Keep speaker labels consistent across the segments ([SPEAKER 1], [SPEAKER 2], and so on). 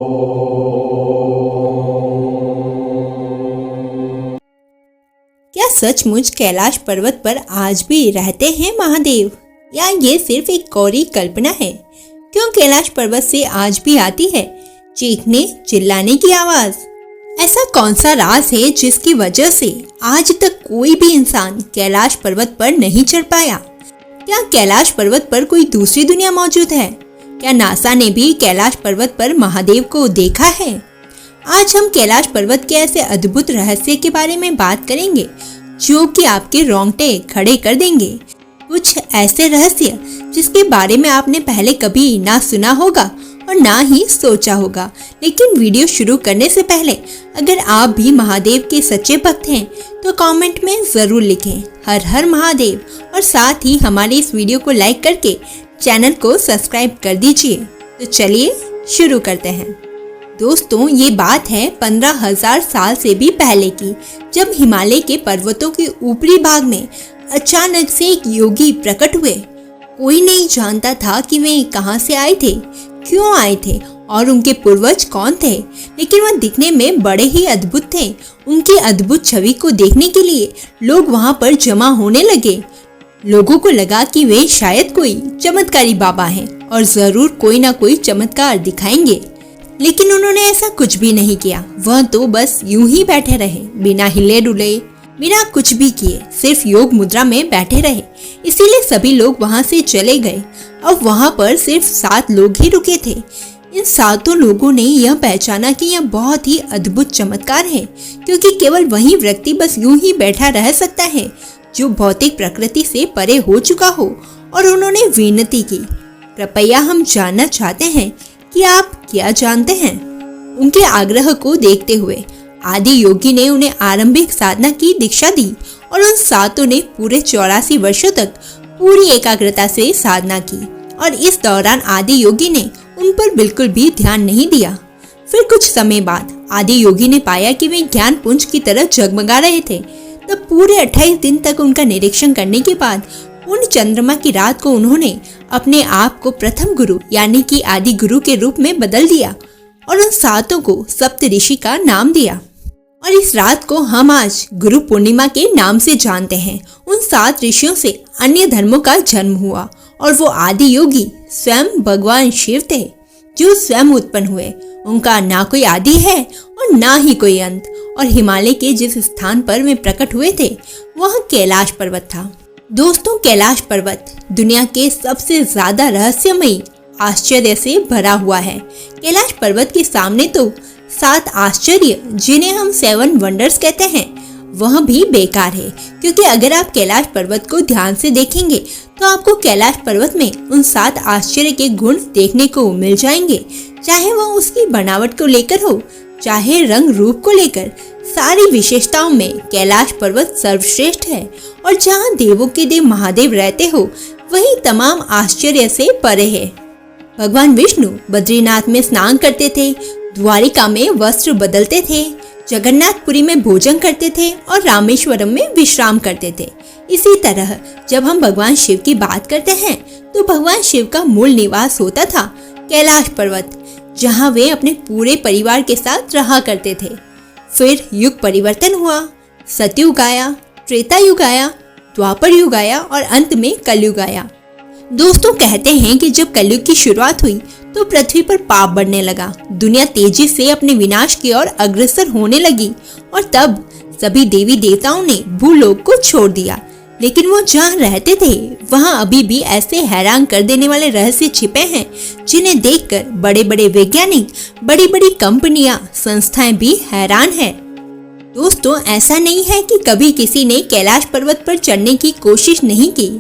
[SPEAKER 1] क्या सचमुच कैलाश पर्वत पर आज भी रहते हैं महादेव, या ये सिर्फ एक गौरी कल्पना है? क्यों कैलाश पर्वत से आज भी आती है चीखने चिल्लाने की आवाज? ऐसा कौन सा राज है जिसकी वजह से आज तक कोई भी इंसान कैलाश पर्वत पर नहीं चढ़ पाया? क्या कैलाश पर्वत पर कोई दूसरी दुनिया मौजूद है? क्या नासा ने भी कैलाश पर्वत पर महादेव को देखा है? आज हम कैलाश पर्वत के ऐसे अद्भुत रहस्य के बारे में बात करेंगे जो कि आपके रोंगटे खड़े कर देंगे। कुछ ऐसे रहस्य जिसके बारे में आपने पहले कभी ना सुना होगा और ना ही सोचा होगा। लेकिन वीडियो शुरू करने से पहले अगर आप भी महादेव के सच्चे भक्त हैं तो कमेंट में जरूर लिखें हर हर महादेव, और साथ ही हमारे इस वीडियो को लाइक करके चैनल को सब्सक्राइब कर दीजिए। तो चलिए शुरू करते हैं। दोस्तों, ये बात है 15,000 साल से भी पहले की, जब हिमालय के पर्वतों के ऊपरी भाग में अचानक से एक योगी प्रकट हुए। कोई नहीं जानता था कि वे कहां से आए थे, क्यों आए थे और उनके पूर्वज कौन थे, लेकिन वह दिखने में बड़े ही अद्भुत थे। उनकी अद्भुत छवि को देखने के लिए लोग वहां पर जमा होने लगे। लोगों को लगा कि वे शायद कोई चमत्कारी बाबा हैं और जरूर कोई ना कोई चमत्कार दिखाएंगे, लेकिन उन्होंने ऐसा कुछ भी नहीं किया। वह तो बस यूं ही बैठे रहे, बिना हिले डुले, बिना कुछ भी किए, सिर्फ योग मुद्रा में बैठे रहे। इसीलिए सभी लोग वहां से चले गए। अब वहां पर सिर्फ 7 लोग ही रुके थे। इन 7 लोगों ने यह पहचाना कि यह बहुत ही अद्भुत चमत्कार है, क्योंकि केवल वही व्यक्ति बस यूं ही बैठा रह सकता है जो भौतिक प्रकृति से परे हो चुका हो। और उन्होंने विनती की, कृपया हम जानना चाहते हैं कि आप क्या जानते हैं। उनके आग्रह को देखते हुए आदि योगी ने उन्हें आरंभिक साधना की दीक्षा दी और उन 7 ने पूरे 84 वर्षों तक पूरी एकाग्रता से साधना की। और इस दौरान आदि योगी ने उन पर बिल्कुल भी ध्यान नहीं दिया। फिर कुछ समय बाद आदि योगी ने पाया कि वे ज्ञान पुंज की तरह जगमगा रहे थे। तब पूरे 28 दिन तक उनका निरीक्षण करने के बाद पूर्ण चंद्रमा की रात को उन्होंने अपने आप को प्रथम गुरु यानी कि आदि गुरु के रूप में बदल दिया और उन 7 को सप्त ऋषि का नाम दिया। और इस रात को हम आज गुरु पूर्णिमा के नाम से जानते हैं। उन 7 ऋषियों से अन्य धर्मों का जन्म हुआ और वो आदि योगी स्वयं भगवान शिव थे, जो स्वयं उत्पन्न हुए। उनका ना कोई आदि है और ना ही कोई अंत। और हिमालय के जिस स्थान पर वे प्रकट हुए थे वह कैलाश पर्वत था। दोस्तों, कैलाश पर्वत दुनिया के सबसे ज्यादा रहस्यमयी आश्चर्य से भरा हुआ है। कैलाश पर्वत के सामने तो 7 आश्चर्य, जिन्हें हम 7 वंडर्स कहते हैं, वह भी बेकार है। क्योंकि अगर आप कैलाश पर्वत को ध्यान से देखेंगे तो आपको कैलाश पर्वत में उन 7 आश्चर्य के गुण देखने को मिल जाएंगे। चाहे वह उसकी बनावट को लेकर हो, चाहे रंग रूप को लेकर, सारी विशेषताओं में कैलाश पर्वत सर्वश्रेष्ठ है। और जहाँ देवों के देव महादेव रहते हो, वही तमाम आश्चर्य से परे है। भगवान विष्णु बद्रीनाथ में स्नान करते थे, द्वारिका में वस्त्र बदलते थे, जगन्नाथपुरी में भोजन करते थे और रामेश्वरम में विश्राम करते थे। इसी तरह जब हम भगवान शिव की बात करते हैं तो भगवान शिव का मूल निवास होता था कैलाश पर्वत, जहाँ वे अपने पूरे परिवार के साथ रहा करते थे। फिर युग परिवर्तन हुआ, सतयुग आया, त्रेता युग आया, द्वापर युग आया और अंत में कलयुग आया। दोस्तों, कहते हैं कि जब कलयुग की शुरुआत हुई तो पृथ्वी पर पाप बढ़ने लगा, दुनिया तेजी से अपने विनाश की ओर अग्रसर होने लगी और तब सभी देवी देवताओं ने भूलोक को छोड़ दिया। लेकिन वो जहाँ रहते थे वहाँ अभी भी ऐसे हैरान कर देने वाले रहस्य छिपे हैं जिन्हें देखकर बड़े बड़े वैज्ञानिक, बड़ी बड़ी कंपनियां, संस्थाएं भी हैरान हैं। दोस्तों, ऐसा नहीं है कि कभी किसी ने कैलाश पर्वत पर चढ़ने की कोशिश नहीं की।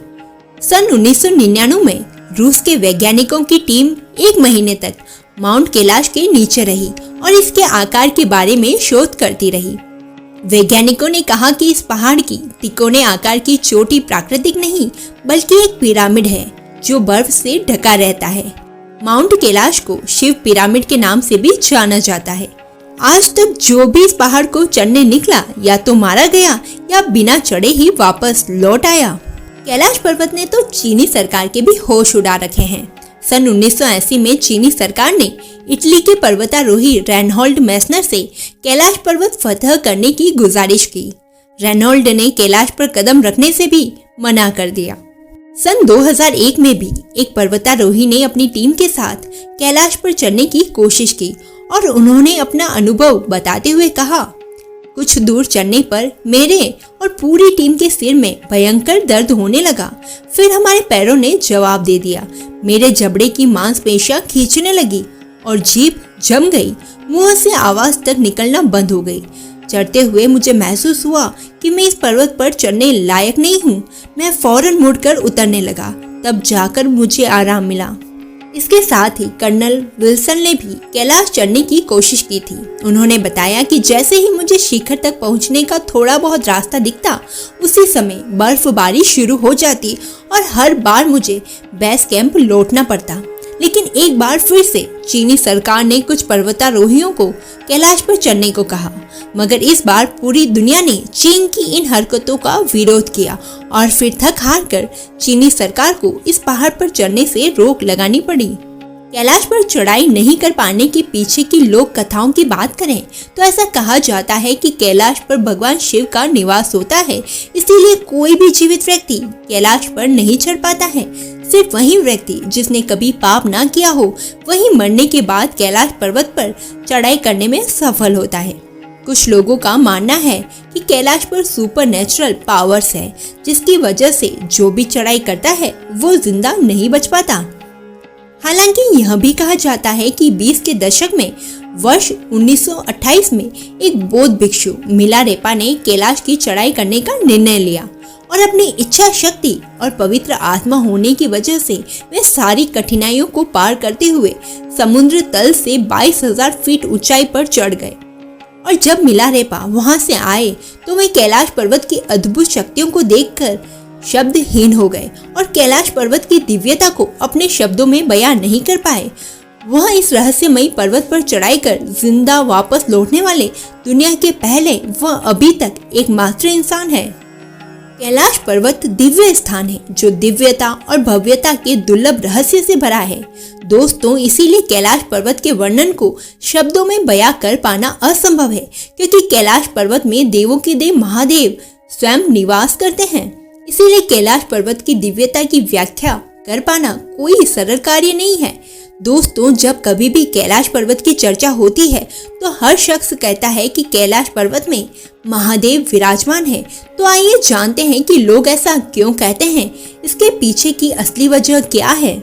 [SPEAKER 1] सन 1999 में रूस के वैज्ञानिकों की टीम 1 महीने तक माउंट कैलाश के नीचे रही और इसके आकार के बारे में शोध करती रही। वैज्ञानिकों ने कहा कि इस पहाड़ की तिकोने आकार की चोटी प्राकृतिक नहीं बल्कि एक पिरामिड है जो बर्फ से ढका रहता है। माउंट कैलाश को शिव पिरामिड के नाम से भी जाना जाता है। आज तक जो भी इस पहाड़ को चढ़ने निकला या तो मारा गया या बिना चढ़े ही वापस लौट आया। कैलाश पर्वत ने तो चीनी सरकार के भी होश उड़ा रखे हैं। सन 1980 में चीनी सरकार ने इटली के पर्वतारोही रेनहोल्ड मैस्नर से कैलाश पर्वत फतह करने की गुजारिश की। रेनहोल्ड ने कैलाश पर कदम रखने से भी मना कर दिया। सन 2001 में भी एक पर्वतारोही ने अपनी टीम के साथ कैलाश पर चढ़ने की कोशिश की और उन्होंने अपना अनुभव बताते हुए कहा, कुछ दूर चढ़ने पर मेरे और पूरी टीम के सिर में भयंकर दर्द होने लगा। फिर हमारे पैरों ने जवाब दे दिया। मेरे जबड़े की मांसपेशियां खींचने लगी और जीभ जम गई। मुंह से आवाज तक निकलना बंद हो गई। चढ़ते हुए मुझे महसूस हुआ कि मैं इस पर्वत पर चढ़ने लायक नहीं हूँ। मैं फौरन मुड़कर उतरने लगा। तब जाकर मुझे आराम मिला। इसके साथ ही कर्नल विल्सन ने भी कैलाश चढ़ने की कोशिश की थी। उन्होंने बताया कि जैसे ही मुझे शिखर तक पहुंचने का थोड़ा बहुत रास्ता दिखता, उसी समय बर्फबारी शुरू हो जाती और हर बार मुझे बेस कैंप लौटना पड़ता। लेकिन एक बार फिर से चीनी सरकार ने कुछ पर्वतारोहियों को कैलाश पर चढ़ने को कहा, मगर इस बार पूरी दुनिया ने चीन की इन हरकतों का विरोध किया और फिर थक हार कर चीनी सरकार को इस पहाड़ पर चढ़ने से रोक लगानी पड़ी। कैलाश पर चढ़ाई नहीं कर पाने के पीछे की लोक कथाओं की बात करें तो ऐसा कहा जाता है कि कैलाश पर भगवान शिव का निवास होता है, इसीलिए कोई भी जीवित व्यक्ति कैलाश पर नहीं चढ़ पाता है। सिर्फ वही व्यक्ति जिसने कभी पाप ना किया हो वही मरने के बाद कैलाश पर्वत पर चढ़ाई करने में सफल होता है। कुछ लोगों का मानना है कि कैलाश पर सुपरनेचुरल पावर्स है, जिसकी वजह से जो भी चढ़ाई करता है वो जिंदा नहीं बच पाता। हालांकि यह भी कहा जाता है कि 20 के दशक में वर्ष 1928 में एक बौद्ध भिक्षु मिलारेपा ने कैलाश की चढ़ाई करने का निर्णय लिया और अपनी इच्छा शक्ति और पवित्र आत्मा होने की वजह से वे सारी कठिनाइयों को पार करते हुए समुद्र तल से 22,000 फीट ऊंचाई पर चढ़ गए। और जब मिलारेपा वहां से आए तो वे कैलाश पर्वत की अद्भुत शक्तियों को देखकर शब्दहीन हो गए और कैलाश पर्वत की दिव्यता को अपने शब्दों में बयान नहीं कर पाए। वह इस रहस्यमयी पर्वत पर चढ़ाई कर जिंदा वापस लौटने वाले दुनिया के पहले व अभी तक एकमात्र इंसान है। कैलाश पर्वत दिव्य स्थान है जो दिव्यता और भव्यता के दुर्लभ रहस्य से भरा है। दोस्तों, इसीलिए कैलाश पर्वत के वर्णन को शब्दों में बयां कर पाना असंभव है, क्योंकि कैलाश पर्वत में देवों के देव महादेव स्वयं निवास करते हैं। इसीलिए कैलाश पर्वत की दिव्यता की व्याख्या कर पाना कोई सरल कार्य नहीं है। दोस्तों, जब कभी भी कैलाश पर्वत की चर्चा होती है तो हर शख्स कहता है कि कैलाश पर्वत में महादेव विराजमान है। तो आइए जानते हैं कि लोग ऐसा क्यों कहते हैं, इसके पीछे की असली वजह क्या है।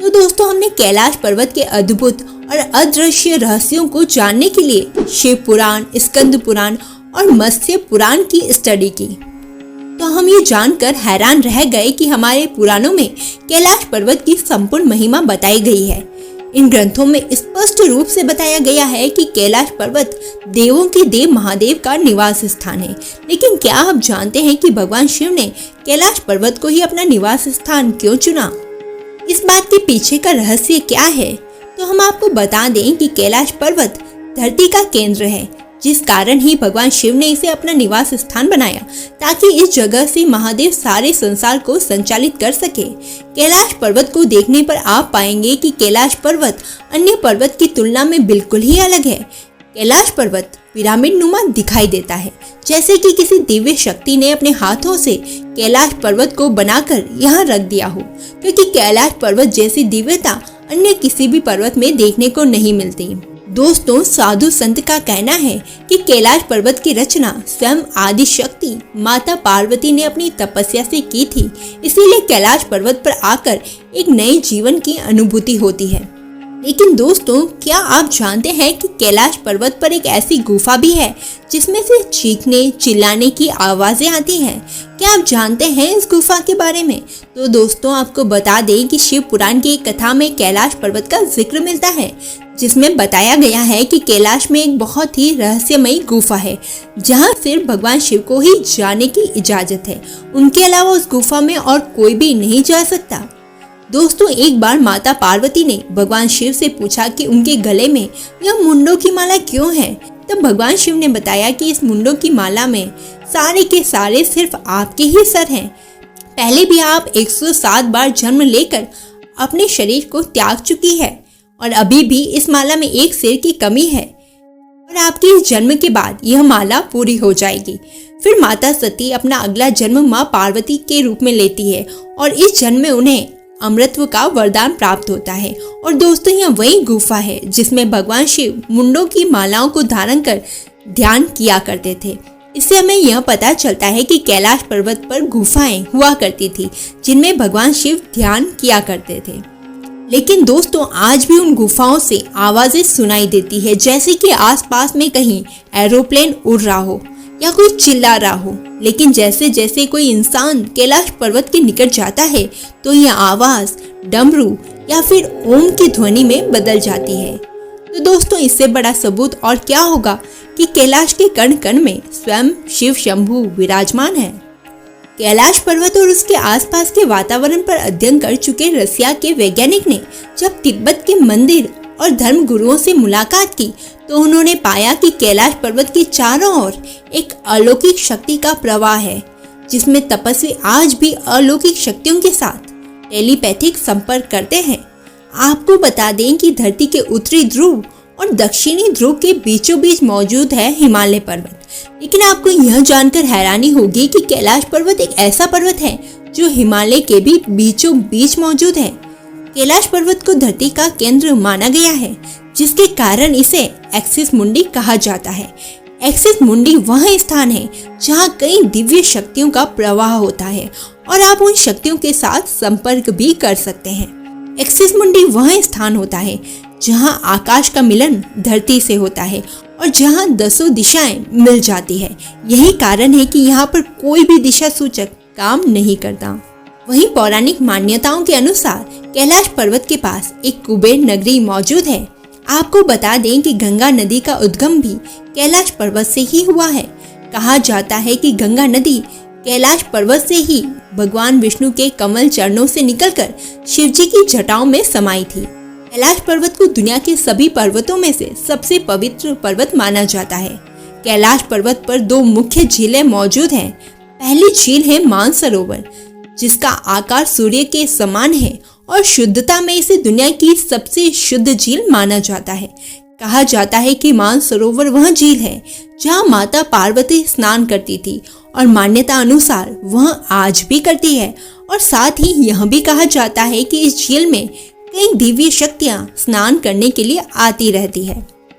[SPEAKER 1] तो दोस्तों, हमने कैलाश पर्वत के अद्भुत और अदृश्य रहस्यों को जानने के लिए शिव पुराण, स्कंद पुराण और मत्स्य पुराण की स्टडी की। तो हम ये जानकर हैरान रह गए कि हमारे पुराणों में कैलाश पर्वत की संपूर्ण महिमा बताई गई है। इन ग्रंथों में स्पष्ट रूप से बताया गया है कि कैलाश पर्वत देवों के देव महादेव का निवास स्थान है। लेकिन क्या आप जानते हैं कि भगवान शिव ने कैलाश पर्वत को ही अपना निवास स्थान क्यों चुना? इस बात के पीछे का रहस्य क्या है? तो हम आपको बता दें कि कैलाश पर्वत धरती का केंद्र है, जिस कारण ही भगवान शिव ने इसे अपना निवास स्थान बनाया, ताकि इस जगह से महादेव सारे संसार को संचालित कर सके। कैलाश पर्वत को देखने पर आप पाएंगे कि कैलाश पर्वत अन्य पर्वत की तुलना में बिल्कुल ही अलग है। कैलाश पर्वत पिरामिड नुमा दिखाई देता है, जैसे कि किसी दिव्य शक्ति ने अपने हाथों से कैलाश पर्वत को बनाकर यहाँ रख दिया हो, क्योंकि कैलाश पर्वत जैसी दिव्यता अन्य किसी भी पर्वत में देखने को नहीं मिलती। दोस्तों, साधु संत का कहना है कि कैलाश पर्वत की रचना स्वयं आदि शक्ति माता पार्वती ने अपनी तपस्या से की थी। इसीलिए कैलाश पर्वत पर आकर एक नए जीवन की अनुभूति होती है। लेकिन दोस्तों, क्या आप जानते हैं कि कैलाश पर्वत पर एक ऐसी गुफा भी है जिसमें से चीखने चिल्लाने की आवाजें आती हैं? क्या आप जानते हैं इस गुफा के बारे में? तो दोस्तों, आपको बता दें कि शिव पुराण की एक कथा में कैलाश पर्वत का जिक्र मिलता है, जिसमें बताया गया है कि कैलाश में एक बहुत ही रहस्यमयी गुफा है, जहां सिर्फ भगवान शिव को ही जाने की इजाजत है। उनके अलावा उस गुफा में और कोई भी नहीं जा सकता। दोस्तों, एक बार माता पार्वती ने भगवान शिव से पूछा कि उनके गले में यह मुंडों की माला क्यों है। तब भगवान शिव ने बताया कि इस मुंडों की माला में सारे के सारे सिर्फ आपके ही सर हैं। पहले भी आप 107 बार जन्म लेकर अपने शरीर को त्याग चुकी है और अभी भी इस माला में एक सिर की कमी है और आपके इस जन्म के बाद यह माला पूरी हो जाएगी। फिर माता सती अपना अगला जन्म माँ पार्वती के रूप में लेती है और इस जन्म में उन्हें अमृतत्व का वरदान प्राप्त होता है। और दोस्तों, यह वही गुफा है जिसमें भगवान शिव मुंडों की मालाओं को धारण कर ध्यान किया करते थे। इससे हमें यह पता चलता है कि कैलाश पर्वत पर गुफाएं हुआ करती थी जिनमें भगवान शिव ध्यान किया करते थे। लेकिन दोस्तों, आज भी उन गुफाओं से आवाजें सुनाई देती है, जैसे कि आसपास में कहीं एरोप्लेन उड़ रहा हो या कोई चिल्ला रहा हो। लेकिन जैसे जैसे कोई इंसान कैलाश पर्वत के निकट जाता है तो यह आवाज डमरू या फिर ओम की ध्वनि में बदल जाती है। तो दोस्तों, इससे बड़ा सबूत और क्या होगा कि कैलाश के कण कण में स्वयं शिव शंभू विराजमान है। कैलाश पर्वत और उसके आसपास के वातावरण पर अध्ययन कर चुके रसिया के वैज्ञानिक ने जब तिब्बत के मंदिर और धर्म गुरुओं से मुलाकात की तो उन्होंने पाया कि कैलाश पर्वत के चारों ओर एक अलौकिक शक्ति का प्रवाह है, जिसमें तपस्वी आज भी अलौकिक शक्तियों के साथ टेलीपैथिक संपर्क करते हैं। आपको बता दें कि धरती के उत्तरी ध्रुव और दक्षिणी ध्रुव के बीचों बीच मौजूद है हिमालय पर्वत। लेकिन आपको यह जानकर हैरानी होगी कि कैलाश पर्वत एक ऐसा पर्वत है जो हिमालय के भी बीचों बीच मौजूद है। कैलाश पर्वत को धरती का केंद्र माना गया है, जिसके कारण इसे एक्सिस मुंडी कहा जाता है। एक्सिस मुंडी वह स्थान है जहाँ कई दिव्य शक्तियों का प्रवाह होता है और आप उन शक्तियों के साथ संपर्क भी कर सकते हैं। एक्सिस मुंडी वह स्थान होता है जहाँ आकाश का मिलन धरती से होता है और जहाँ 10 दिशाएं मिल जाती है। यही कारण है कि यहाँ पर कोई भी दिशा सूचक काम नहीं करता। वहीं पौराणिक मान्यताओं के अनुसार कैलाश पर्वत के पास एक कुबेर नगरी मौजूद है। आपको बता दें कि गंगा नदी का उद्गम भी कैलाश पर्वत से ही हुआ है। कहा जाता है कि गंगा नदी कैलाश पर्वत से ही भगवान विष्णु के कमल चरणों से निकलकर शिवजी की जटाओं में समाई थी। कैलाश पर्वत को दुनिया के सभी पर्वतों में से सबसे पवित्र पर्वत माना जाता है। कैलाश पर्वत पर 2 मुख्य झीलें मौजूद हैं। पहली झील है मानसरोवर, जिसका आकार सूर्य के समान है और शुद्धता में इसे दुनिया की सबसे शुद्ध झील माना जाता है। कहा जाता है कि मानसरोवर वह झील है जहाँ माता पार्वती स्नान करती थी और मान्यता अनुसार वह आज भी करती है। और साथ ही यह भी कहा जाता है कि इस झील में कई दिव्य शक्तियाँ स्नान करने के लिए आती रहती है।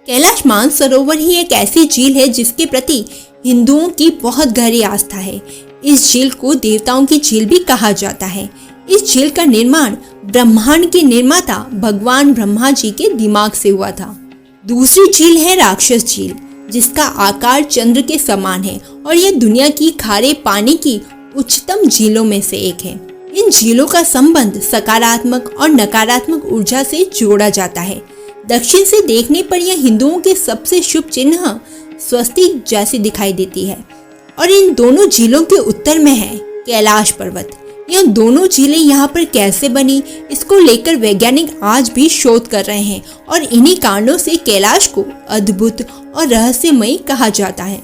[SPEAKER 1] कैलाश मानसरोवर ही एक ऐसी झील है जिसके प्रति हिंदुओं की बहुत गहरी आस्था है। इस झील को देवताओं की झील भी कहा जाता है। इस झील का निर्माण ब्रह्मांड के निर्माता भगवान ब्रह्मा जी के दिमाग से हुआ था। दूसरी झील है राक्षस झील, जिसका आकार चंद्र के समान है और यह दुनिया की खारे पानी की उच्चतम झीलों में से एक है। इन झीलों का संबंध सकारात्मक और नकारात्मक ऊर्जा से जोड़ा जाता है। दक्षिण से देखने पर यह हिंदुओं के सबसे शुभ चिन्ह स्वस्तिक जैसी दिखाई देती है। और इन दोनों झीलों के उत्तर में है कैलाश पर्वत। यह दोनों झीलें यहाँ पर कैसे बनी, इसको लेकर वैज्ञानिक आज भी शोध कर रहे हैं और इन्हीं कारणों से कैलाश को अद्भुत और रहस्यमयी कहा जाता है।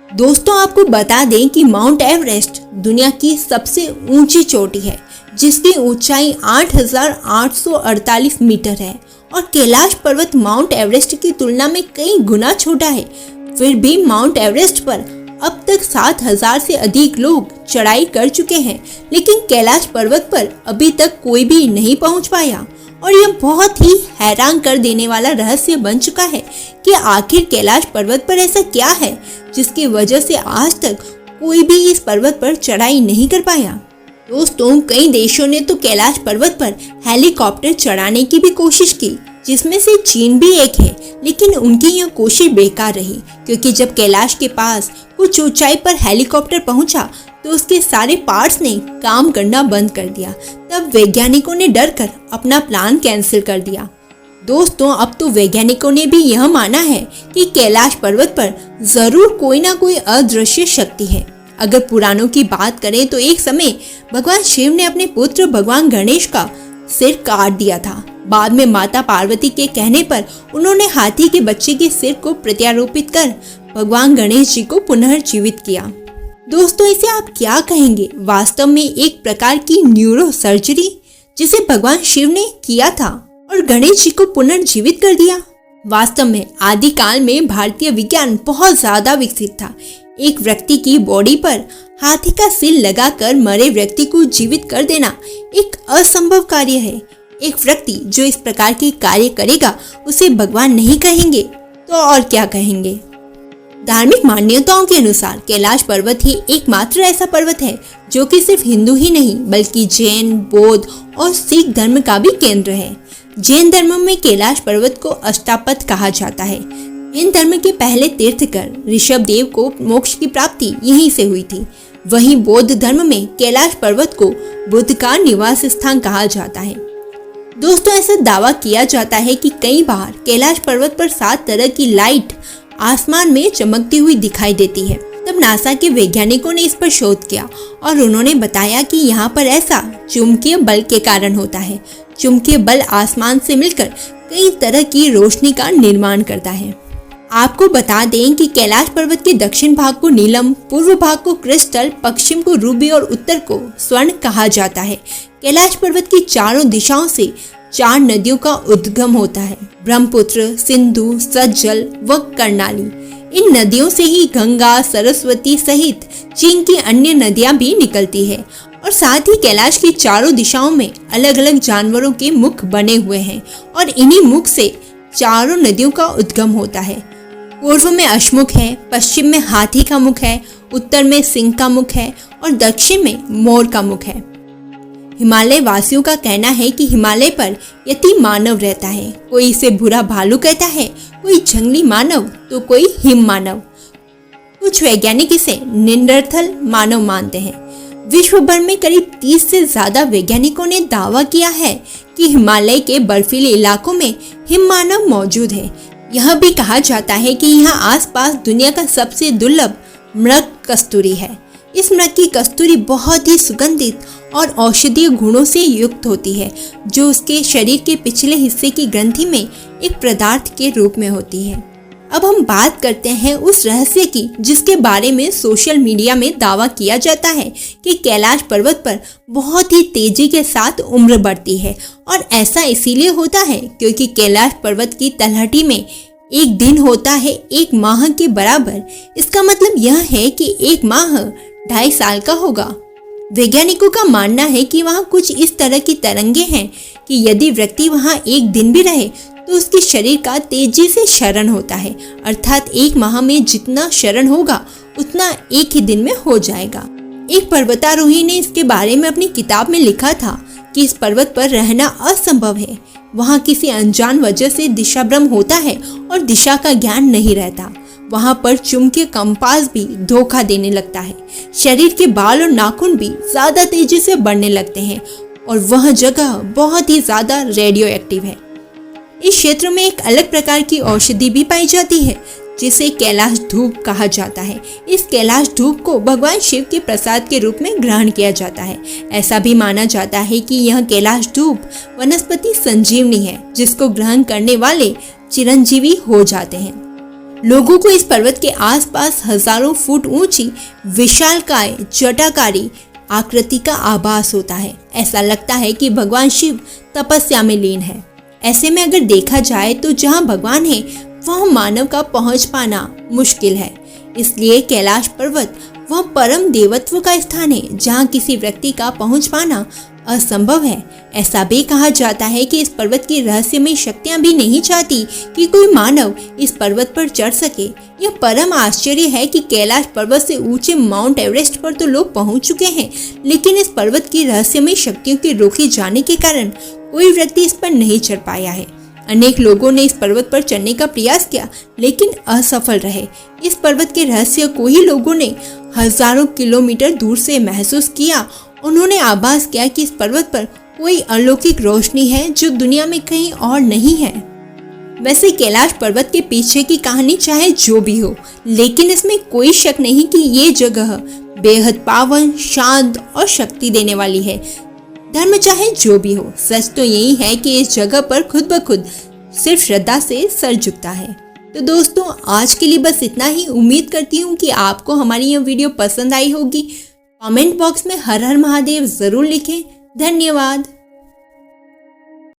[SPEAKER 1] दोस्तों, आपको बता दें कि माउंट एवरेस्ट दुनिया की सबसे ऊंची चोटी है, जिसकी ऊंचाई 8,848 मीटर है और कैलाश पर्वत माउंट एवरेस्ट की तुलना में कई गुना छोटा है। फिर भी माउंट एवरेस्ट पर अब तक 7,000 से अधिक लोग चढ़ाई कर चुके हैं, लेकिन कैलाश पर्वत पर अभी तक कोई भी नहीं पहुंच पाया। और यह बहुत ही हैरान कर देने वाला रहस्य बन चुका है कि आखिर कैलाश पर्वत पर ऐसा क्या है जिसकी वजह से आज तक कोई भी इस पर्वत पर चढ़ाई नहीं कर पाया। दोस्तों, कई देशों ने तो कैलाश पर्वत पर हेलीकॉप्टर चढ़ाने की भी कोशिश की, जिसमें से चीन भी एक है, लेकिन उनकी यह कोशिश बेकार रही, क्योंकि जब कैलाश के पास कुछ ऊंचाई पर हेलीकॉप्टर पहुंचा तो उसके सारे पार्ट्स ने काम करना बंद कर दिया। तब वैज्ञानिकों ने डरकर अपना प्लान कैंसिल कर दिया। दोस्तों, अब तो वैज्ञानिकों ने भी यह माना है कि कैलाश पर्वत पर जरूर कोई ना कोई अदृश्य शक्ति है। अगर पुराणों की बात करें तो एक समय भगवान शिव ने अपने पुत्र भगवान गणेश का सिर काट दिया था। बाद में माता पार्वती के कहने पर उन्होंने हाथी के बच्चे के सिर को प्रत्यारोपित कर भगवान गणेश जी को पुनर्जीवित किया। दोस्तों, इसे आप क्या कहेंगे? वास्तव में एक प्रकार की न्यूरो सर्जरी। जिसे भगवान शिव ने किया था और गणेश जी को पुनर्जीवित कर दिया। वास्तव में आदिकाल में भारतीय विज्ञान बहुत ज्यादा विकसित था। एक व्यक्ति की बॉडी पर हाथी का सिर लगाकर मरे व्यक्ति को जीवित कर देना एक असंभव कार्य है। एक व्यक्ति जो इस प्रकार के कार्य करेगा उसे भगवान नहीं कहेंगे तो और क्या कहेंगे। धार्मिक मान्यताओं के अनुसार कैलाश पर्वत ही एकमात्र ऐसा पर्वत है जो कि सिर्फ हिंदू ही नहीं बल्कि जैन, बौद्ध और सिख धर्म का भी केंद्र है। जैन धर्म में कैलाश पर्वत को अष्टापद कहा जाता है। इन धर्म के पहले तीर्थकर ऋषभ देव को मोक्ष की प्राप्ति यहीं से हुई थी। वहीं बौद्ध धर्म में कैलाश पर्वत को बुद्ध का निवास स्थान कहा जाता है। दोस्तों, ऐसा दावा किया जाता है कि कई बार कैलाश पर्वत पर 7 तरह की लाइट आसमान में चमकती हुई दिखाई देती है। तब नासा के वैज्ञानिकों ने इस पर शोध किया और उन्होंने बताया कि यहाँ पर ऐसा चुंबकीय बल के कारण होता है। चुंबकीय बल आसमान से मिलकर कई तरह की रोशनी का निर्माण करता है। आपको बता दें कि कैलाश पर्वत के दक्षिण भाग को नीलम, पूर्व भाग को क्रिस्टल, पश्चिम को रूबी और उत्तर को स्वर्ण कहा जाता है। कैलाश पर्वत की चारों दिशाओं से 4 नदियों का उद्गम होता है, ब्रह्मपुत्र, सिंधु, सतलज व कर्णाली। इन नदियों से ही गंगा, सरस्वती सहित चीन की अन्य नदियां भी निकलती है और साथ ही कैलाश की चारों दिशाओं में अलग अलग जानवरों के मुख बने हुए हैं और इन्हीं मुख से चारों नदियों का उद्गम होता है। पूर्व में अश्वमुख है, पश्चिम में हाथी का मुख है, उत्तर में सिंह का मुख है और दक्षिण में मोर का मुख है। हिमालय वासियों का कहना है कि हिमालय पर यति मानव रहता है। कोई इसे बुरा भालू कहता है, कोई जंगली मानव तो कोई हिम मानव। कुछ वैज्ञानिक इसे निंदरथल मानव मानते हैं। विश्व भर में करीब 30 से ज्यादा वैज्ञानिकों ने दावा किया है कि हिमालय के बर्फीले इलाकों में हिम मानव मौजूद है। यह भी कहा जाता है कि यहाँ आसपास दुनिया का सबसे दुर्लभ मृग कस्तूरी है। इस मृग की कस्तूरी बहुत ही सुगंधित और औषधीय गुणों से युक्त होती है, जो उसके शरीर के पिछले हिस्से की ग्रंथि में एक पदार्थ के रूप में होती है। अब हम बात करते हैं उस रहस्य की जिसके बारे में सोशल मीडिया में दावा किया जाता है कि कैलाश पर्वत पर बहुत ही तेजी के साथ उम्र बढ़ती है और ऐसा इसीलिए होता है क्योंकि कैलाश पर्वत की तलहटी में एक दिन होता है 1 माह के बराबर। इसका मतलब यह है कि 1 माह 2.5 साल का होगा। वैज्ञानिकों का मानना है कि वहाँ कुछ इस तरह की तरंगे हैं कि यदि व्यक्ति वहाँ 1 दिन भी रहे तो उसके शरीर का तेजी से क्षरण होता है, अर्थात 1 माह में जितना क्षरण होगा उतना 1 ही दिन में हो जाएगा। एक पर्वतारोही ने इसके बारे में अपनी किताब में लिखा था कि इस पर्वत पर रहना असंभव है। वहाँ किसी अनजान वजह से दिशा भ्रम होता है और दिशा का ज्ञान नहीं रहता। वहाँ पर चुंबकीय कंपास भी धोखा देने लगता है। शरीर के बाल और नाखून भी ज्यादा तेजी से बढ़ने लगते हैं और वह जगह बहुत ही ज्यादा रेडियो एक्टिव है। इस क्षेत्र में एक अलग प्रकार की औषधि भी पाई जाती है जिसे कैलाश धूप कहा जाता है। इस कैलाश धूप को भगवान शिव के प्रसाद के रूप में ग्रहण किया जाता है। ऐसा भी माना जाता है कि यह कैलाश धूप वनस्पति संजीवनी है जिसको ग्रहण करने वाले चिरंजीवी हो जाते हैं। लोगों को इस पर्वत के आसपास हजारों फुट ऊंची विशालकाय जटाकारी आकृति का आभास होता है। ऐसा लगता है कि भगवान शिव तपस्या में लीन है। ऐसे में अगर देखा जाए तो जहाँ भगवान है वह मानव का पहुंच पाना मुश्किल है। इसलिए कैलाश पर्वत वह परम देवत्व का स्थान है जहाँ किसी व्यक्ति का पहुंच पाना असंभव है। ऐसा भी कहा जाता है कि इस पर्वत की रहस्यमय शक्तियां भी नहीं चाहती कि कोई मानव इस पर्वत पर चढ़ सके। यह परम आश्चर्य है कि कैलाश पर्वत से ऊंचे माउंट एवरेस्ट पर तो लोग पहुंच चुके हैं, लेकिन इस पर्वत की रहस्यमय शक्तियों के रोके जाने के कारण कोई व्यक्ति इस पर नहीं चढ़ पाया है। अनेक लोगों ने इस पर्वत पर चढ़ने का प्रयास किया लेकिन असफल रहे। इस पर्वत के रहस्य को ही लोगों ने हजारों किलोमीटर दूर से महसूस किया। उन्होंने आभास किया कि इस पर्वत पर कोई अलौकिक रोशनी है जो दुनिया में कहीं और नहीं है। वैसे कैलाश पर्वत के पीछे की कहानी चाहे जो भी हो, लेकिन इसमें कोई शक नहीं कि ये जगह बेहद पावन, शांत और शक्ति देने वाली है। धर्म चाहे जो भी हो, सच तो यही है कि इस जगह पर खुद ब खुद सिर्फ श्रद्धा से सर झुकता है। तो दोस्तों, आज के लिए बस इतना ही। उम्मीद करती हूँ कि आपको हमारी यह वीडियो पसंद आई होगी। कमेंट बॉक्स में हर हर महादेव जरूर लिखें। धन्यवाद।